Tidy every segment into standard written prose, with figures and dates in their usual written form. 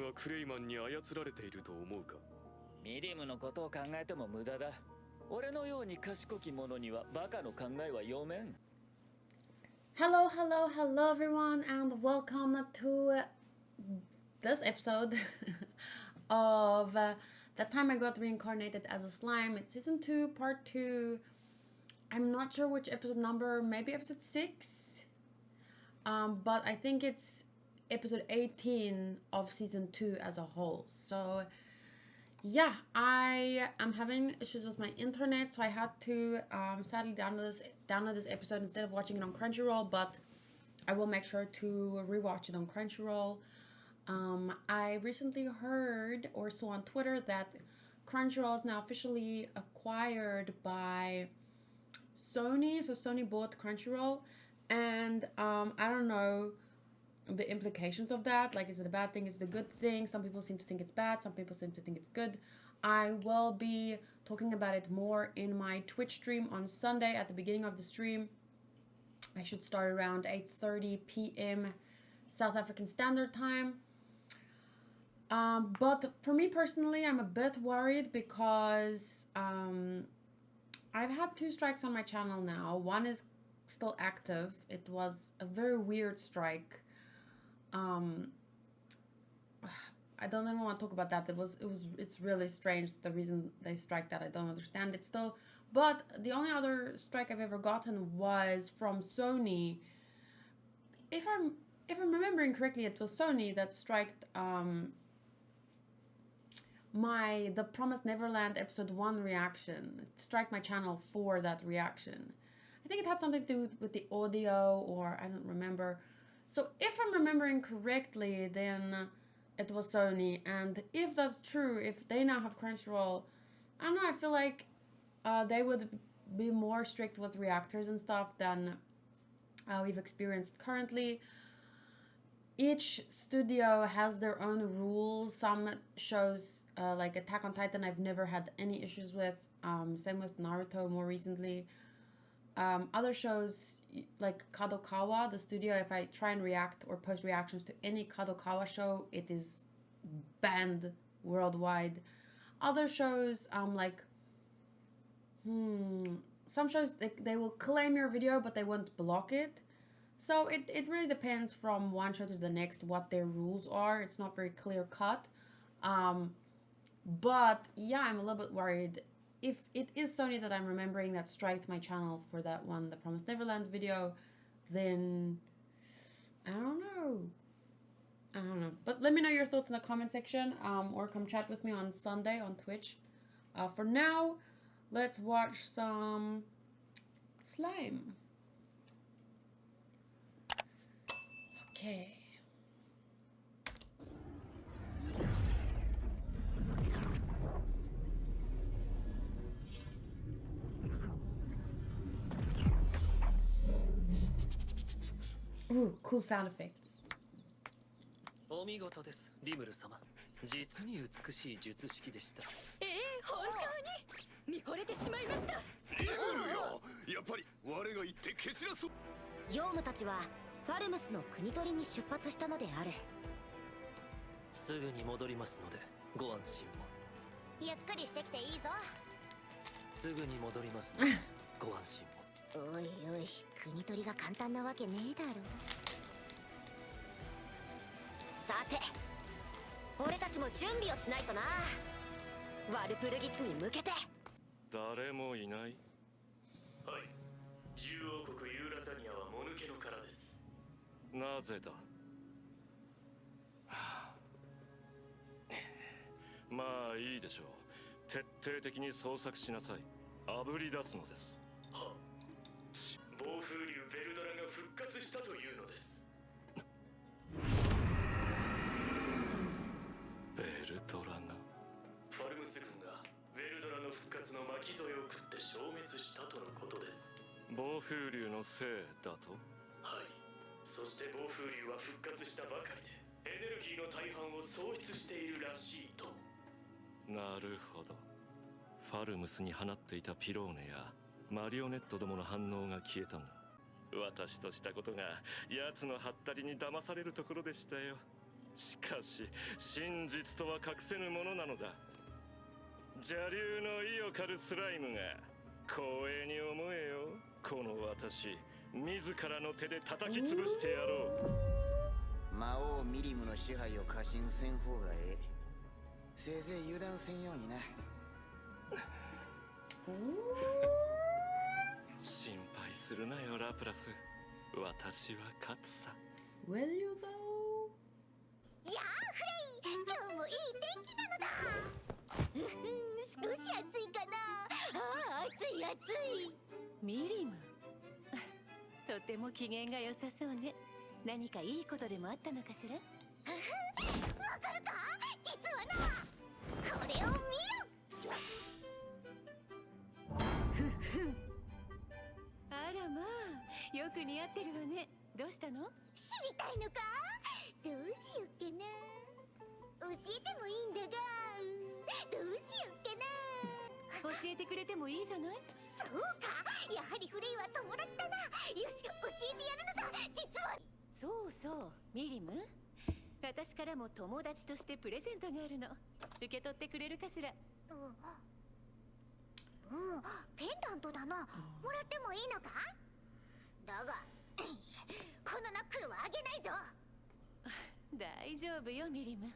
がクレイマンに操られていると思うか。ミリムのことを考えても無駄だ。俺のように賢き者にはバカの考えは読めん。Hello, hello, hello everyone, and welcome to this episode of The Time I Got Reincarnated as a Slime. It's season 2, part 2. I'm not sure which episode number, maybe episode 6. But I think it's episode 18 of season 2 as a whole. So yeah, I am having issues with my internet, so I had to sadly download this episode instead of watching it on Crunchyroll, but I will make sure to rewatch it on Crunchyroll. I recently heard or saw on Twitter that Crunchyroll is now officially acquired by Sony, so Sony bought Crunchyroll, and I don't know the implications of that. Like, is it a bad thing? Is it a good thing? Some people seem to think it's bad, some people seem to think it's good. I will be talking about it more in my Twitch stream on Sunday. At the beginning of the stream, I should start around 8:30 p.m. South African Standard Time. But for me personally, I'm a bit worried because I've had 2 strikes on my channel now. One is still active. It was a very weird strike. I don't even want to talk about that. It's really strange, the reason they strike that. I don't understand it still. But the only other strike I've ever gotten was from Sony. If I'm remembering correctly, it was Sony that striked the Promised Neverland episode 1 reaction. It striked my channel for that reaction. I think it had something to do with the audio, or I don't remember. So if I'm remembering correctly, then it was Sony. And if that's true, if they now have Crunchyroll, I don't know, I feel like they would be more strict with reactors and stuff than we've experienced currently. Each studio has their own rules. Some shows, like Attack on Titan, I've never had any issues with. Same with Naruto more recently. Other shows like Kadokawa, the studio, if I try and react or post reactions to any Kadokawa show, it is banned worldwide. Other shows, some shows, they will claim your video, but they won't block it. So it really depends from one show to the next what their rules are. It's not very clear cut. But yeah, I'm a little bit worried. If it is Sony that I'm remembering that striked my channel for that one, the Promised Neverland video, then I don't know. But let me know your thoughts in the comment section, or come chat with me on Sunday on Twitch. For now, let's watch some slime. Okay. Ooh, cool sound effects. お見事です、リムル様。実に美しい術式でした。本当に見惚れてしまいました。リムルよ、やっぱり我が言って蹴散らそう。ヨウムたちはファルムスの国取りに出発したのである。すぐに戻りますのでご安心を。ゆっくりしてきていいぞ。すぐに戻りますのでご安心を。おいおい、国取りが簡単なわけねえだろ。さて、俺たちも準備をしないとな。ワルプルギスに向けて。誰もいない。はい、獣王国ユーラザニアはもぬけの殻です。なぜだ。まあいいでしょう。徹底的に捜索しなさい。あぶり出すのです。はっ。暴風竜ベルドラが復活したというのです。ベルドラが。ファルムス軍がベルドラの復活の巻き添えを食って消滅したとのことです。暴風竜のせいだと。はい。そして暴風竜は復活したばかりでエネルギーの大半を喪失しているらしいと。なるほど。ファルムスに放っていたピローネやマリオネットどもの反応が消えたんだ。私としたことが奴のハッタリに騙されるところでしたよ。しかし真実とは隠せぬものなのだ。邪竜の意を狩るスライムが光栄に思えよ。この私自らの手で叩き潰してやろう。魔王ミリムの支配を過信せん方がええ。せいぜい油断せんようにな。心配するなよラプラス。私は勝つさ。 Will you though? やあフレイ、今日もいい天気なのだ。少し暑いかな。ああ、暑い暑い。ミリムとても機嫌が良さそうね。何かいいことでもあったのかしら。わかるか、実はな、これを見よ。あらまあ、よく似合ってるわね。どうしたの？知りたいのか。どうしよっけな。教えてもいいんだが、どうしよっけな。教えてくれてもいいじゃない。そうか、やはりフレイは友達だな。よし、教えてやるのだ。実はそうそう、ミリム、私からも友達としてプレゼントがあるの。受け取ってくれるかしら。ペンダントだな。もらってもいいのか。だがこのナックルはあげないぞ。大丈夫よミリム、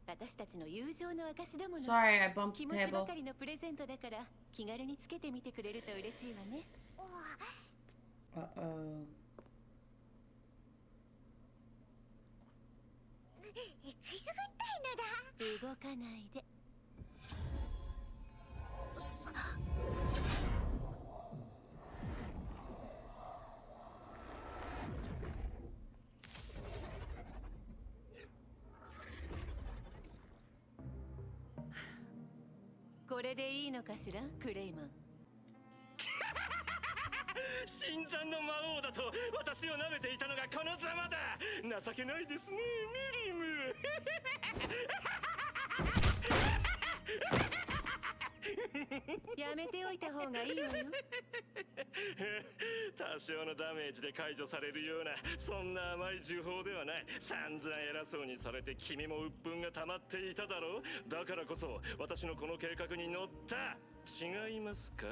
私たちの友情の証だもの。 Sorry, I bumped 気 the 持ちば table. かりのプレゼントだから気軽につけてみてくれると嬉しいわね。Uh-oh. くすぐったいのだ。動かないで。これでいいのかしら、クレイマン。新参の魔王だと私を舐めていたのがこのざまだ。情けないですねミリム。やめておいた方がいいわよ。多少のダメージで解除されるようなそんな甘い呪法ではない。散々偉そうにされて君も鬱憤が溜まっていただろう。だからこそ私のこの計画に乗った。違いますか。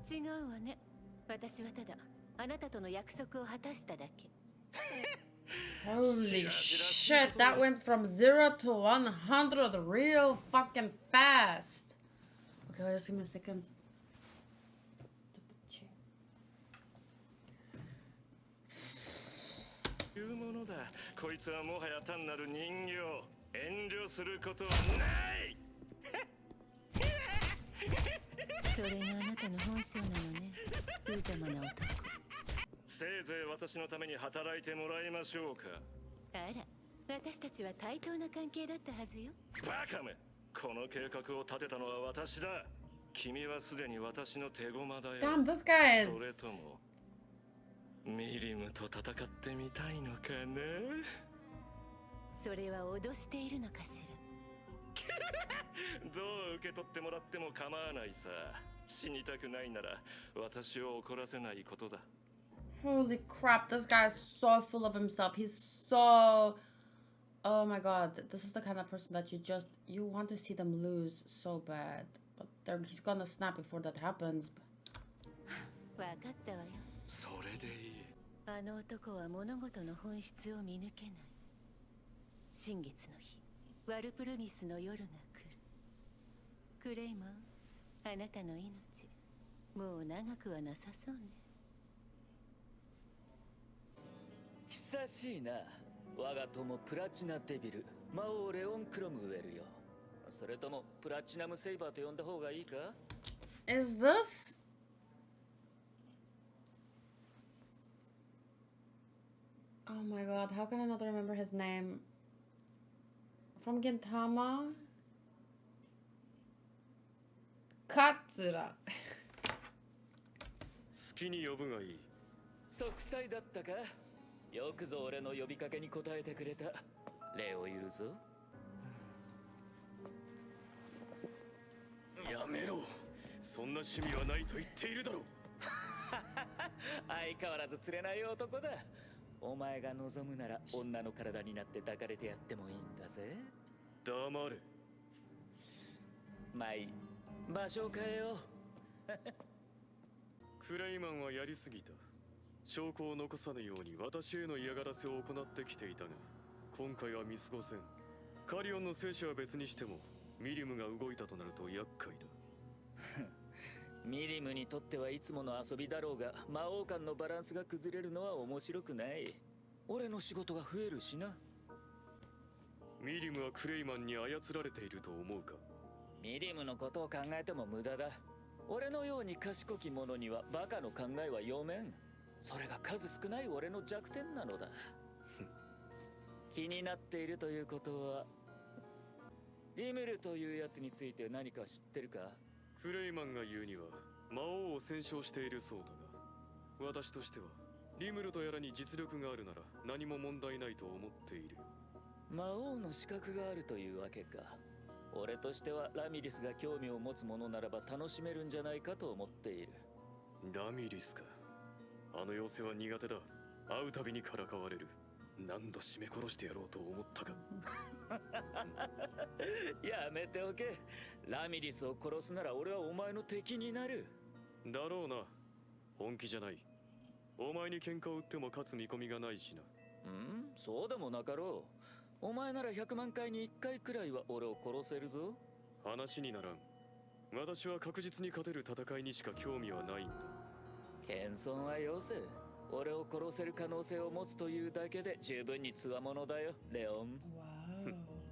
違うわね。私はただあなたとの約束を果たしただけ。 Holy shit, that went from 0 to 100 real fucking fast. Okay, just give me a second. Stupid chair. いうものだ。こいつはもはや単なる人形。遠慮することはない。それがあなたの本性なのね、無様な男。せいぜい私のために働いてもらいましょうか。あら、私たちは対等な関係だったはずよ。バカめ、この計画を立てたのは私だ。君はすでに私の手駒だよ。 Damn, this guy それ is... ともミリムと戦ってみたいのかな。それは脅しているのかしら。どう受け取ってもらっても構わないさ。死にたくないなら私を怒らせないことだ。 Holy crap, this guy is so full of himself. He's so... Oh my god, this is the kind of person that you want to see them lose so bad. But he's gonna snap before that happens. わかったわよ。それでいい。あの男は物事の本質を見抜けない。新月の日、ワルプルギスの夜が来る。クレイマン、あなたの命、もう長くはなさそうね。久しいな、我が友プラチナデビル、魔王レオン・クロムウェルよ。それともプラチナムセイバーと呼んだ方がいいか？ Is this... Oh my god, how can I not remember his name? From Gintama? Katsura. 好きに呼ぶがいい。息災だったか？よくぞ俺の呼びかけに応えてくれた。礼を言うぞ。やめろ。そんな趣味はないと言っているだろう。相変わらず釣れない男だ。お前が望むなら女の体になって抱かれてやってもいいんだぜ。黙れ。まあいい。場所を変えよう。クレイマンはやりすぎた。証拠を残さぬように私への嫌がらせを行ってきていたが、今回は見過ごせん。カリオンの生死は別にしても、ミリムが動いたとなると厄介だ。ミリムにとってはいつもの遊びだろうが、魔王間のバランスが崩れるのは面白くない。俺の仕事が増えるしな。ミリムはクレイマンに操られていると思うか？ミリムのことを考えても無駄だ。俺のように賢き者にはバカの考えは読めん。それが数少ない俺の弱点なのだ。気になっているということは、リムルというやつについて何か知ってるか？クレイマンが言うには魔王を戦勝しているそうだが、私としてはリムルとやらに実力があるなら何も問題ないと思っている。魔王の資格があるというわけか。俺としてはラミリスが興味を持つものならば楽しめるんじゃないかと思っている。ラミリスか。あの妖精は苦手だ。会うたびにからかわれる。何度締め殺してやろうと思ったか。やめておけ。ラミリスを殺すなら俺はお前の敵になる。だろうな。本気じゃない。お前に喧嘩を売っても勝つ見込みがないしな。そうでもなかろう。お前なら100万回に1回くらいは俺を殺せるぞ。話にならん。私は確実に勝てる戦いにしか興味はないんだ。謙遜はよせ。俺を殺せる可能性を持つというだけで十分に強者だよ、レオン。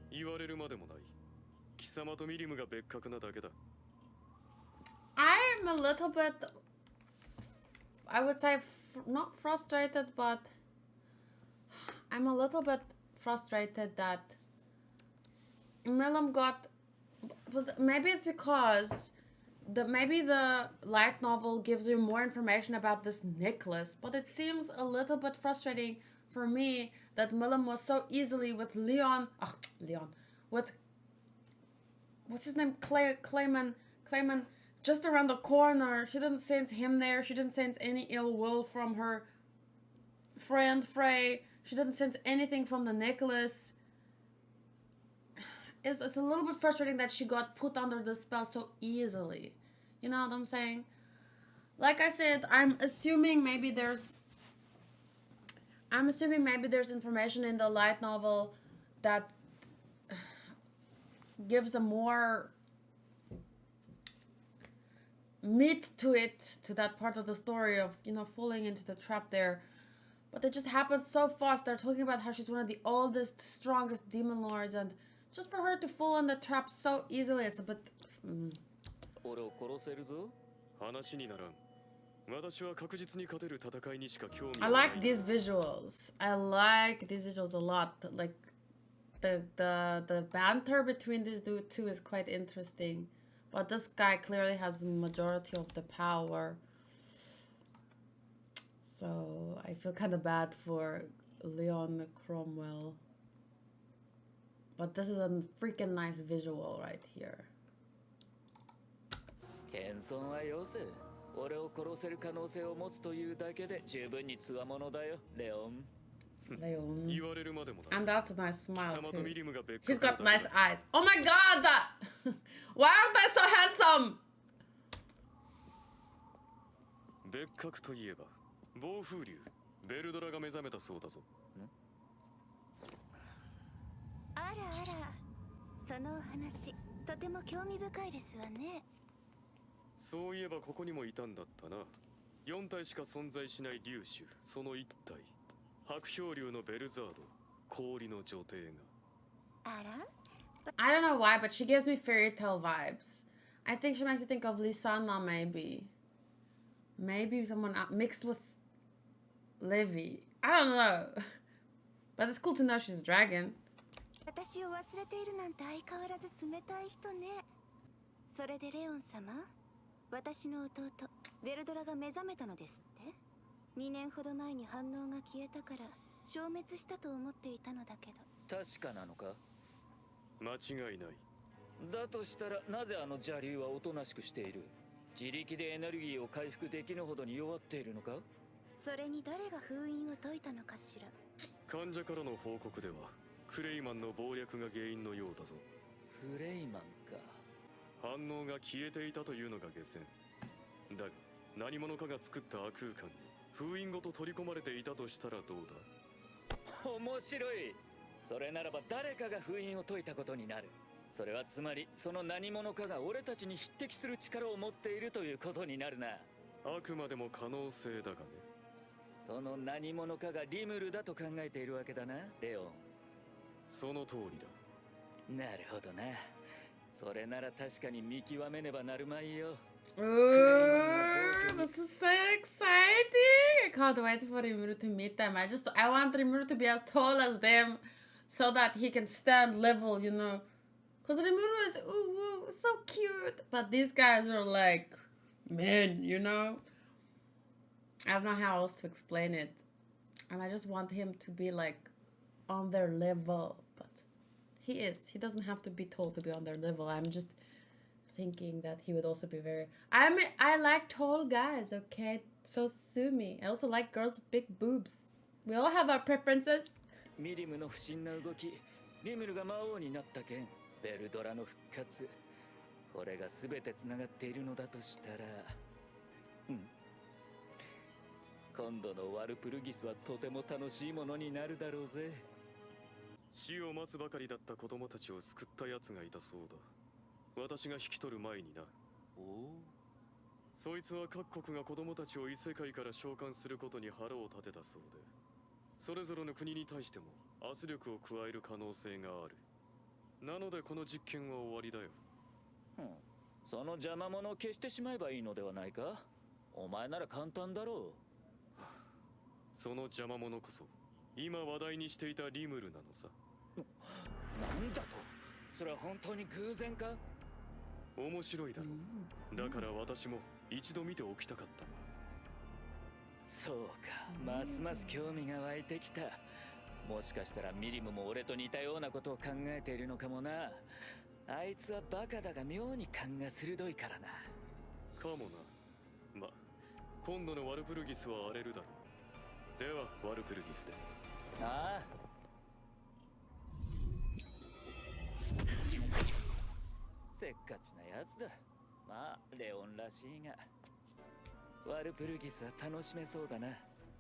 言われるまでもない。貴様とミリムが別格なだけだ。I'm a little bit, I would say, not frustrated, but I'm a little bit frustrated that Milam got, but maybe it's because maybe the light novel gives you more information about this Nicholas, but it seems a little bit frustrating for me that Milam was so easily with Leon, with, what's his name, Clayman, just around the corner. She didn't sense him there. She didn't sense any ill will from her friend Frey. She didn't sense anything from the Nicholas. It's a little bit frustrating that she got put under the spell so easily. You know what I'm saying? Like I said, I'm assuming maybe there's information in the light novel that gives a more meat to it, to that part of the story of, you know, falling into the trap there. But it just happened so fast. They're talking about how she's one of the oldest, strongest demon lords, and just for her to fall in the trap so easily, it's a bit... I like these visuals. I like these visuals a lot. Like, the banter between these two is quite interesting. But this guy clearly has the majority of the power. So, I feel kind of bad for Leon Cromwell. But this is a freaking nice visual right here. 謙遜はよせ。俺を殺せる可能性を持つというだけで十分に強者だよ、レオン。Leon. And that's a nice smile too. He's got nice eyes. Oh my god! Why aren't they so handsome? 別格といえば、暴風竜、ベルドラが目覚めたそうだぞ。あらあら、そのお話、とても興味深いですわね。そういえばここにもいたんだったな。4体しか存在しない竜種、その1体。白氷竜のベルザード、氷の女帝が。あら I don't know why, but she gives me fairy tale vibes. I think she makes me think of Lisana, maybe. Maybe someone mixed with Livy. I don't know. But it's cool to know she's a dragon. 私を忘れているなんて相変わらず冷たい人ね。それでレオン様、私の弟ベルドラが目覚めたのですって。2年ほど前に反応が消えたから消滅したと思っていたのだけど。確かなのか？間違いない。だとしたらなぜあの邪竜はおとなしくしている？自力でエネルギーを回復できぬほどに弱っているのか？それに誰が封印を解いたのかしら。患者からの報告ではクレイマンの謀略が原因のようだぞ。クレイマンか。反応が消えていたというのが下船だが、何者かが作った悪空間に封印ごと取り込まれていたとしたらどうだ。面白い。それならば誰かが封印を解いたことになる。それはつまりその何者かが俺たちに匹敵する力を持っているということになるな。あくまでも可能性だがね。その何者かがリムルだと考えているわけだな、レオン。その通りだ。なるほどな。それなら確かに見極めねばなるまいよ。Ooh, this is so exciting! I can't wait for Rimuru to meet them. I want Rimuru to be as tall as them so that he can stand level, you know. Because Rimuru is so cute. But these guys are like men, you know. I don't know how else to explain it. And I just want him to be like on their level. But he is. He doesn't have to be tall to be on their level. I'm just thinking that he would also be very... I like tall guys, okay? So sue me. I also like girls with big boobs. We all have our preferences. ミリムの不審な動き、リムルが魔王になった件、ベルドラの復活。これが全て繋がっているのだとしたら、今度のワルプルギスはとても楽しいものになるだろうぜ。死を待つばかりだった子供たちを救った奴がいたそうだ。私が引き取る前にな。おお。そいつは各国が子供たちを異世界から召喚することに腹を立てたそうで、それぞれの国に対しても圧力を加える可能性がある。なのでこの実験は終わりだよ。その邪魔者を消してしまえばいいのではないか。お前なら簡単だろう。その邪魔者こそ今話題にしていたリムルなのさ。なんだと。それは本当に偶然か。面白いだろう。だから私も一度見ておきたかったんだ。そうか、ますます興味が湧いてきた。もしかしたらミリムも俺と似たようなことを考えているのかもな。あいつはバカだが妙に勘が鋭いからな。かもな。ま、今度のワルプルギスは荒れるだろう。ではワルプルギスで。ああ。せっかちなやつだ。まあレオンらしいが、ワルプルギスは楽しめそうだな。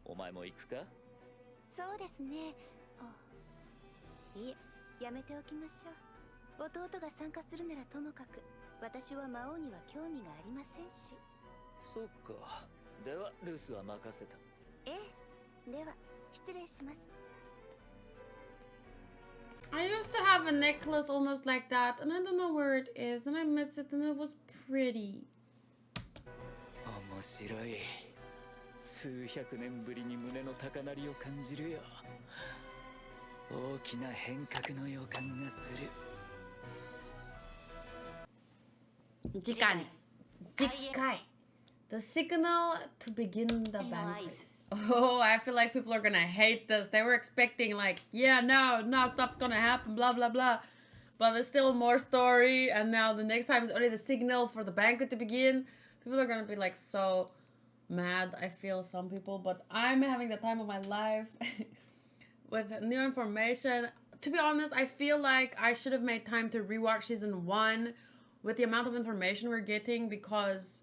お前も行くか。そうですね。いえ、やめておきましょう。弟が参加するならともかく、私は魔王には興味がありませんし。そっか。ではルースは任せた。ええ、では失礼します。I used to have a necklace almost like that, and I don't know where it is, and I miss it, and it was pretty. 面白い。数百年ぶりに胸の高鳴りを感じるよ。大きな変革の予感がする。次回 The signal to begin the banquet. Oh, I feel like people are gonna hate this. They were expecting like, yeah, no stuff's gonna happen, blah blah blah. But there's still more story, and now the next time is only the signal for the banquet to begin. People are gonna be like so mad, I feel, some people, but I'm having the time of my life with new information. To be honest, I feel like I should have made time to rewatch season 1 with the amount of information we're getting, because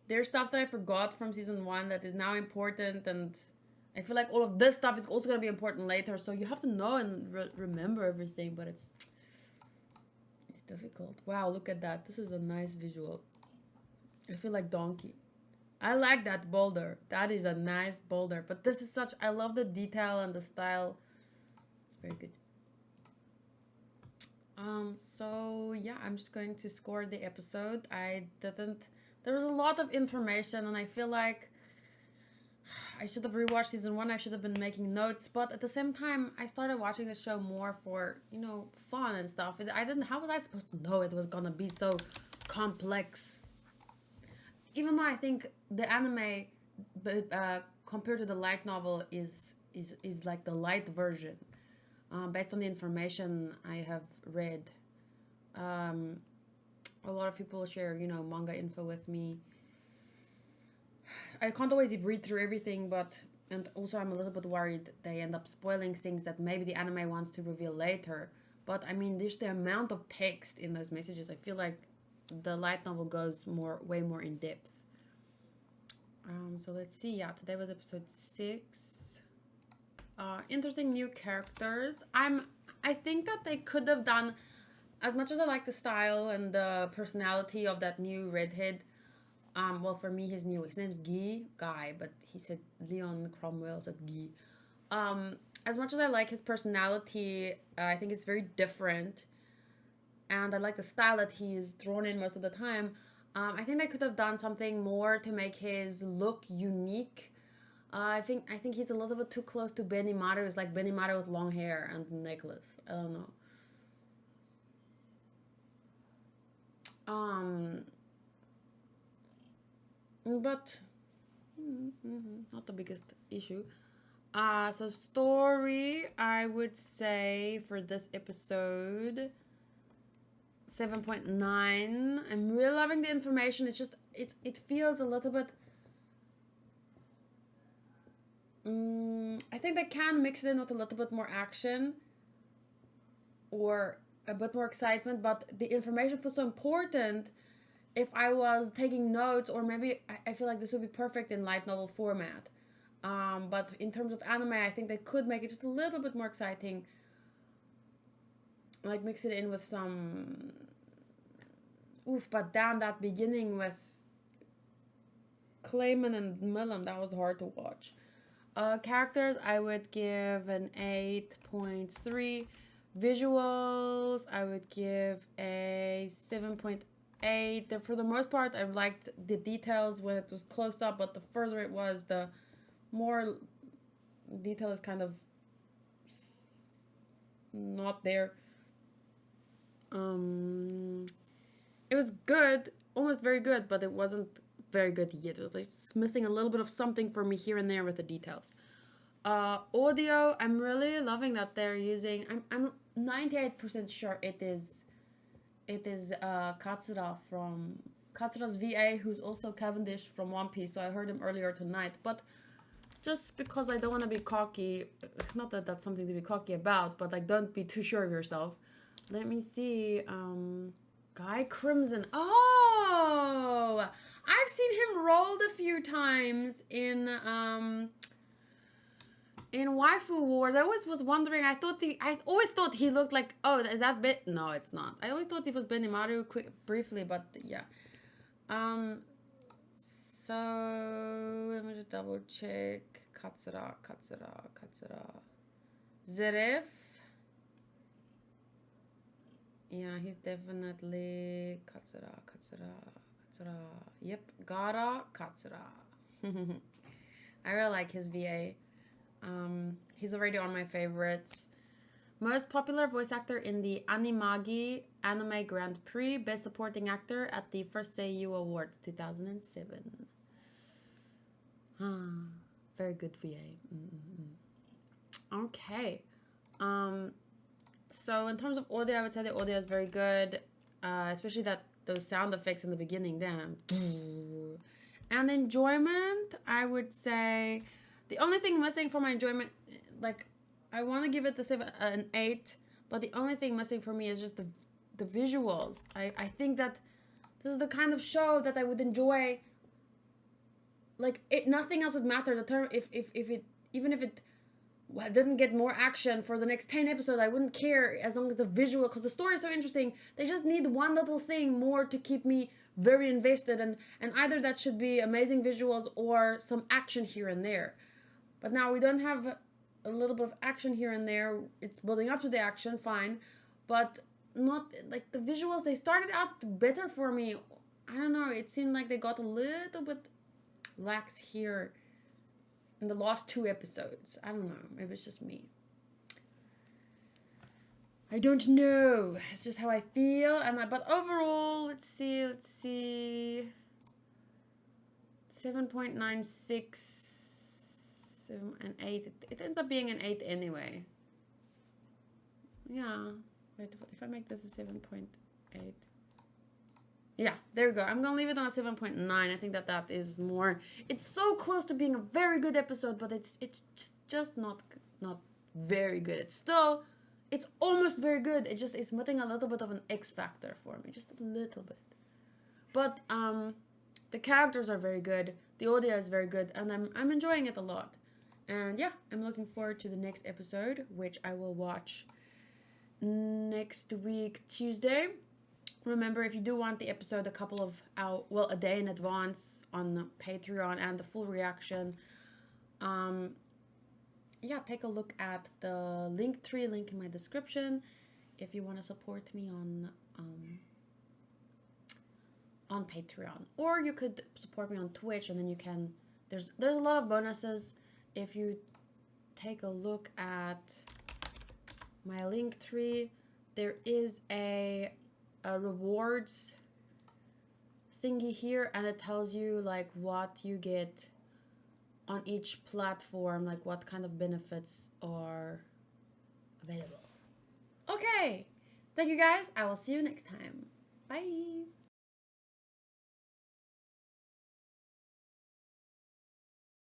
there's stuff that I forgot from season 1 that is now important, and I feel like all of this stuff is also going to be important later, so you have to know and remember everything, but it's difficult. Wow, look at that. This is a nice visual. I feel like Donkey. I like that boulder. That is a nice boulder, but this is such... I love the detail and the style. It's very good. So yeah, I'm just going to score the episode. There was a lot of information, and I feel like I should have rewatched season 1. I should have been making notes, but at the same time, I started watching the show more for, you know, fun and stuff. How was I supposed to know it was gonna be so complex? Even though I think the anime, compared to the light novel, is like the light version, based on the information I have read. A lot of people share, you know, manga info with me. I can't always read through everything, but and also I'm a little bit worried they end up spoiling things that maybe the anime wants to reveal later. But I mean, just the amount of text in those messages, I feel like the light novel goes way more in depth. So let's see. Yeah, today was episode 6. Interesting new characters. I think that they could have done, as much as I like the style and the personality of that new redhead. Well, for me, his name's Guy, but he said Leon Cromwell said Guy. As much as I like his personality, I think it's very different, and I like the style that he's drawn in most of the time. I think they could have done something more to make his look unique. I think he's a little bit too close to Benimaru. It's like Benimaru with long hair and a necklace. I don't know. But not the biggest issue. So story, I would say for this episode 7.9. I'm really loving the information. It's just it feels a little bit. I think they can mix it in with a little bit more action or a bit more excitement, but the information feels so important. If I was taking notes, or maybe I feel like this would be perfect in light novel format. But in terms of anime, I think they could make it just a little bit more exciting. Like mix it in with some... Oof, but damn, that beginning with Clayman and Millum, that was hard to watch. Characters, I would give an 8.3. Visuals, I would give a 7.8. For the most part, I liked the details when it was close up, but the further it was, the more detail is kind of not there. It was good, almost very good, but it wasn't very good yet. It was like missing a little bit of something for me here and there with the details. Audio, I'm really loving that they're using. I'm 98% sure it is Katsura from Katsura's VA, who's also Cavendish from One Piece. So I heard him earlier tonight, but just because I don't want to be cocky, not that that's something to be cocky about, but like don't be too sure of yourself. Let me see. Guy Crimson. Oh, I've seen him rolled a few times in Waifu Wars. I always was wondering. I always thought he looked like. Oh, is that bit? No, it's not. I always thought he was Benimaru briefly, but yeah. So let me just double check. Katsura. Zeref. Yeah, he's definitely Katsura. Yep, Gara Katsura. I really like his VA. He's already on my favorites. Most popular voice actor in the Animagi Anime Grand Prix. Best supporting actor at the First Seiyu Awards 2007. Very good VA. Okay. So in terms of audio, I would say the audio is very good. Especially those sound effects in the beginning. Damn. And enjoyment, I would say the only thing missing for my enjoyment, like I want to give it an 8, but the only thing missing for me is just the visuals. I think that this is the kind of show that I would enjoy. Like nothing else would matter. The term if it didn't get more action for the next 10 episodes, I wouldn't care as long as the visual, because the story is so interesting. They just need one little thing more to keep me very invested, and either that should be amazing visuals or some action here and there. But now we don't have a little bit of action here and there. It's building up to the action, fine, but not like the visuals. They started out better for me. I don't know, it seemed like they got a little bit lax here in the last 2 episodes. I don't know, maybe it's just me. I don't know. It's just how I feel. But overall, let's see. 7.96, 7 and 8. It ends up being an 8 anyway. Yeah. Wait, if I make this a 7.8. yeah, there we go. I'm gonna leave it on a 7.9. I think that is more. It's so close to being a very good episode, but it's just not very good. It's almost very good. It's missing a little bit of an X factor for me, just a little bit. But the characters are very good. The audio is very good, and I'm enjoying it a lot. And yeah, I'm looking forward to the next episode, which I will watch next week Tuesday. Remember, if you do want the episode a day in advance on Patreon and the full reaction, yeah, take a look at the Linktree link in my description if you want to support me on Patreon, or you could support me on Twitch, and then you can. There's a lot of bonuses if you take a look at my Linktree. There is a rewards thingy here, and it tells you like what you get on each platform, like what kind of benefits are available. Okay, thank you guys. I will see you next time. Bye.